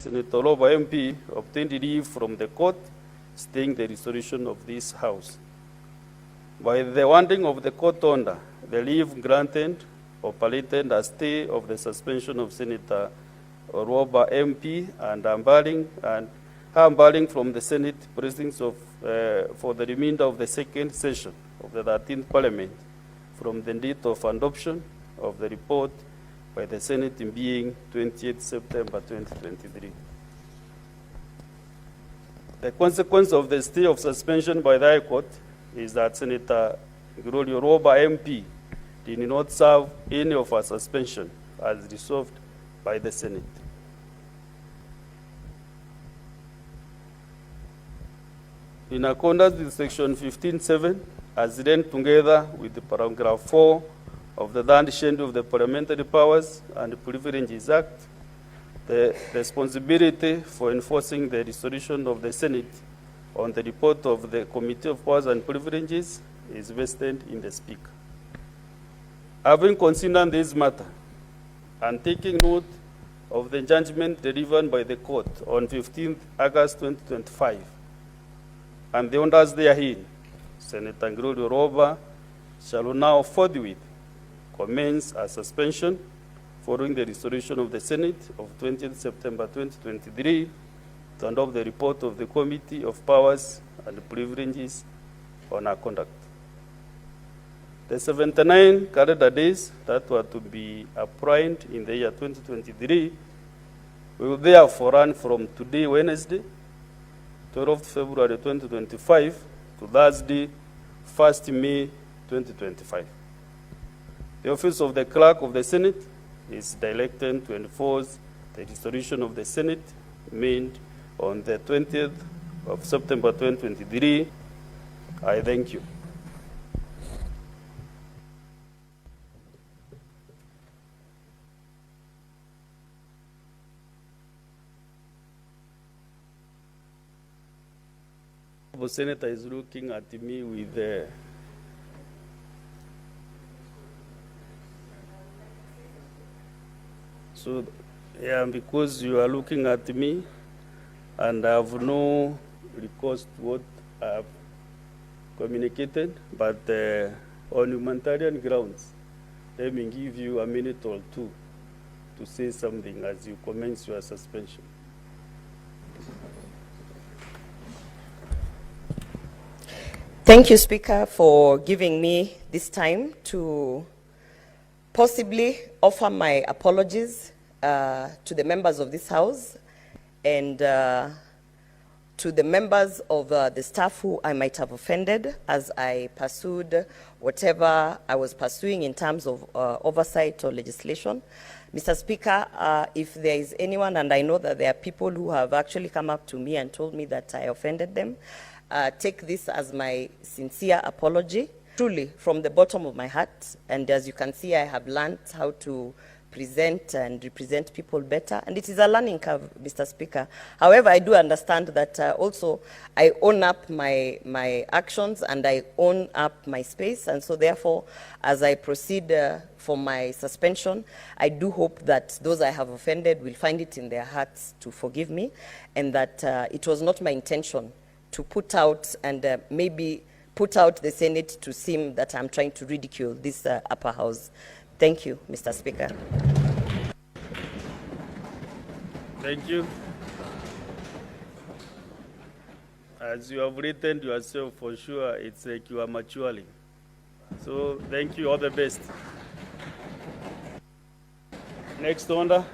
Senator Orwoba MP obtained leave from the court, staying the resolution of this House. By the wording of the court order, the leave granted operated a stay of the suspension of Senator Orwoba MP and unbarring from the Senate proceedings for the remainder of the second session of the 13th Parliament from the date of adoption of the report by the Senate in being 28 September 2023. The consequence of the stay of suspension by the High Court is that Senator Gloria Orwoba MP did not serve any of her suspension as resolved by the Senate. In accordance with Section 15(7), as read together with the paragraph 4 of the third schedule of the Parliamentary Powers and Privileges Act, the responsibility for enforcing the resolution of the Senate on the report of the Committee of Powers and Privileges is vested in the Speaker. Having considered this matter and taking note of the judgment delivered by the Court on 15 August 2025 and the orders therein, Senator Gloria Orwoba shall now forthwith commence a suspension following the resolution of the Senate of 20th September 2023 to adopt the report of the Committee of Powers and Privileges on her conduct. The 79 calendar days that were to be appointed in the year 2023 will therefore run from today, Wednesday, 12th February 2025, to Thursday, 1st May 2025. The office of the Clerk of the Senate is directed to enforce the resolution of the Senate made on the 20th of September 2023. I thank you. The Senator is looking at me with so, yeah, because you are looking at me and I have no recourse to what I have communicated, but on humanitarian grounds, let me give you a minute or two to say something as you commence your suspension. Thank you, Speaker, for giving me this time to possibly offer my apologies to the members of this House and to the members of the staff who I might have offended as I pursued whatever I was pursuing in terms of oversight or legislation. Mr. Speaker, if there is anyone, and I know that there are people who have actually come up to me and told me that I offended them, take this as my sincere apology, truly from the bottom of my heart. And as you can see, I have learned how to present and represent people better. And it is a learning curve, Mr. Speaker. However, I do understand that also I own up my actions and I own up my space. And so therefore, as I proceed for my suspension, I do hope that those I have offended will find it in their hearts to forgive me, and that it was not my intention to put out and maybe put out the Senate to seem that I'm trying to ridicule this upper house. Thank you, Mr. Speaker. Thank you. As you have written yourself, for sure, it's like you are maturing. So thank you, all the best. Next order.